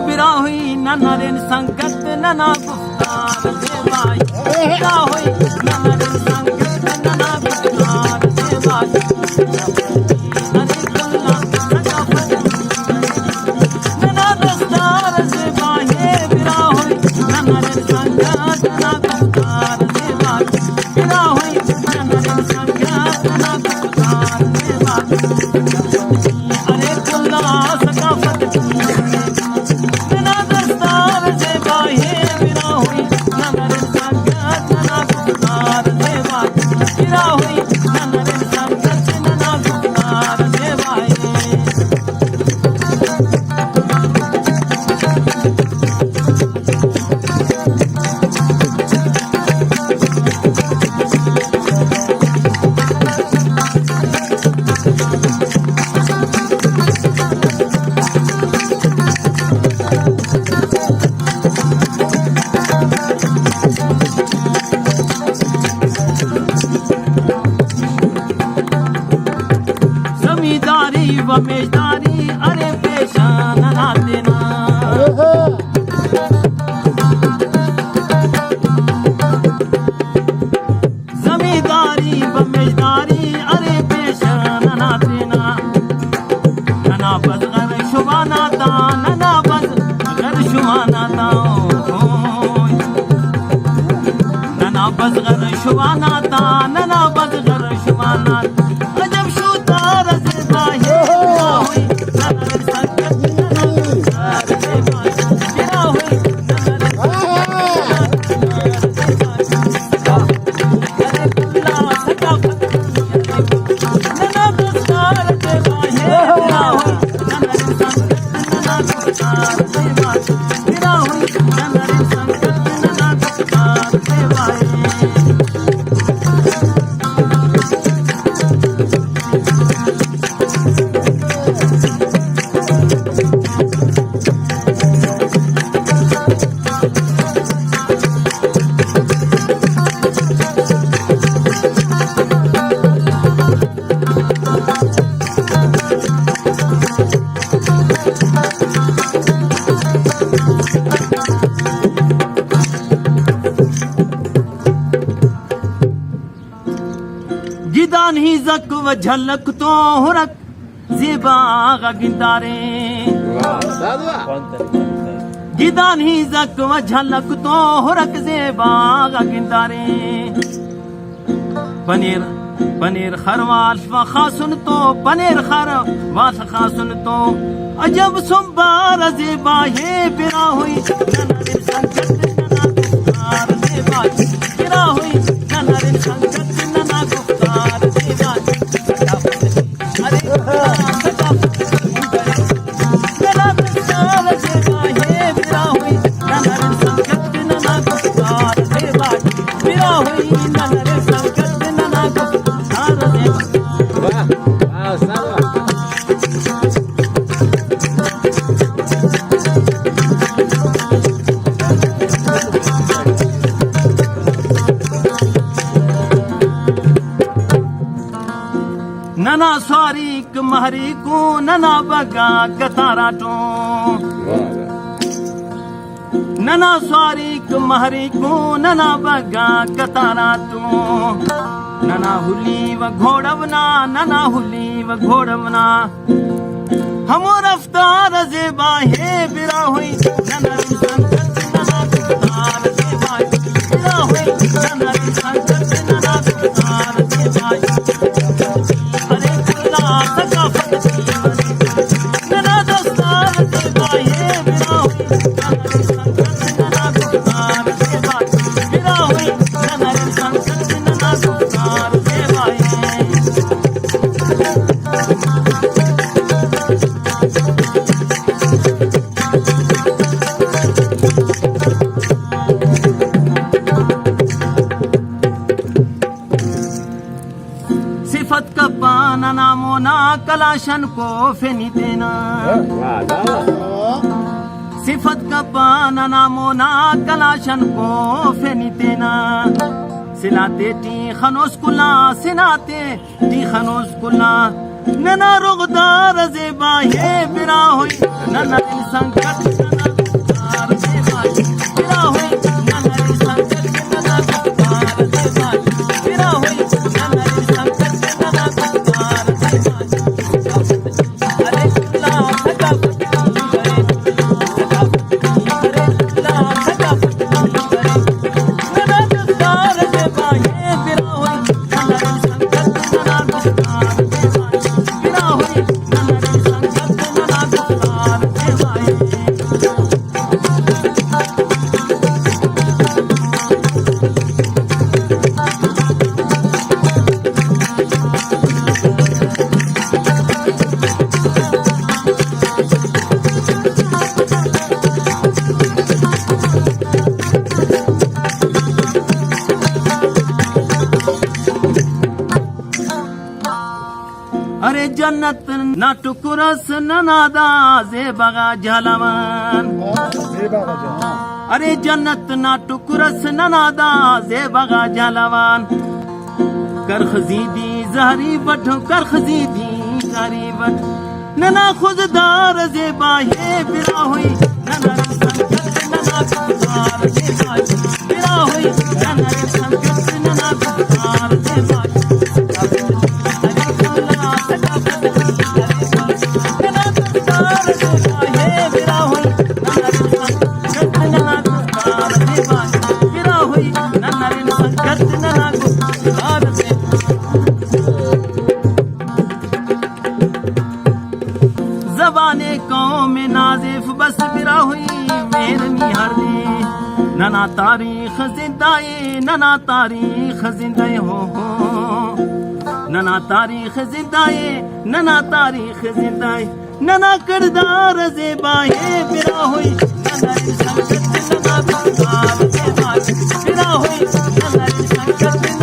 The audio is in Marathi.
बिरा हुई न नरेन संगत न ना गुफ्तार देवाई बिरा हुई न नरेन संगत न ना गुफ्तार देवाई अरे कुल्ला सजा फत न ना दस्तार देवाई बिरा हुई न नरेन संगत न ना गुफ्तार देवाई बिरा हुई न नरेन संगत न ना गुफ्तार देवाई अरे कुल्ला सजा फत जमींदारी व मेजदारी अरे पेशान ना देना जमींदारी व मेजदारी अरे पेशान ना देना नना बज़गर शुमाना ता नना बज़गर शुमाना ता नना बज़गर शुमाना ता नना बज़गर शुमाना अजब शुतार गिदान ही जक व झलक तो हुरक ज़ेबा गिंदारे गिदान ही जक व झलक तो हुरक ज़ेबा गिंदारे पनीर पनीर खरवाल व खासुन तो पनीर खरवाल खासुन तो अजब सुंबार ज़ेबा ये बिरा हुई ननरिन संगत नना गुफ्तार ज़ेबा बिरा हुई ननरिन संगत नना गुफ्तार ज़ेबा अरे सजा नना गुफ्तार ज़ेबा ये बिरा हुई ननरिन संगत नना गुफ्तार ज़ेबा बिरा हुई ननरिन संगत नना गुफ्तार ज़ेबा नना स्वारीक महरी को नना बगा कताराटो नना स्वारीक महरी को नना बगा कताराटो नना हुली व घोड़वना नना हुली व घोड़वना हमो रफ्तार ज़ेबा हे बिरा हुई नना संगत नना गुफ्तार ज़ेबा बिरा हुई नना संगत नना गुफ्तार ज़ेबा सिफत का पाना नामोना कलाशन को फेनी देना सिफत का पाना नामोना कलाशन को फेनी देना सिलाते टी खनोस कुला सिनाते टी खनोस कुला नना रुगदार ज़ेबा ये बिरा हुई नना इंसान जन्नत ना टुकुरस न नादा जेबगा जहलवन अरे जन्नत ना टुकुरस न नादा जेबगा जहलवन कर खजीदी जहरी बट कर खजीदी जहरी बट नना खुददार जेबा ये बिरा हुई नना संकट नना खुददार जेबा बिरा हुई नना संकट नना खुददार जेबा जबाने कौम नाजिफ बस बिरा हुई मेरनी हर दी नना तारीख जिंदाए नना तारीख जिंदाए हो नना तारीख जिंदाए नना तारीख जिंदाए नना करदार जेबाए बिरा हुई नना संकट नना करदार जेबाए बिरा हुई नना संकट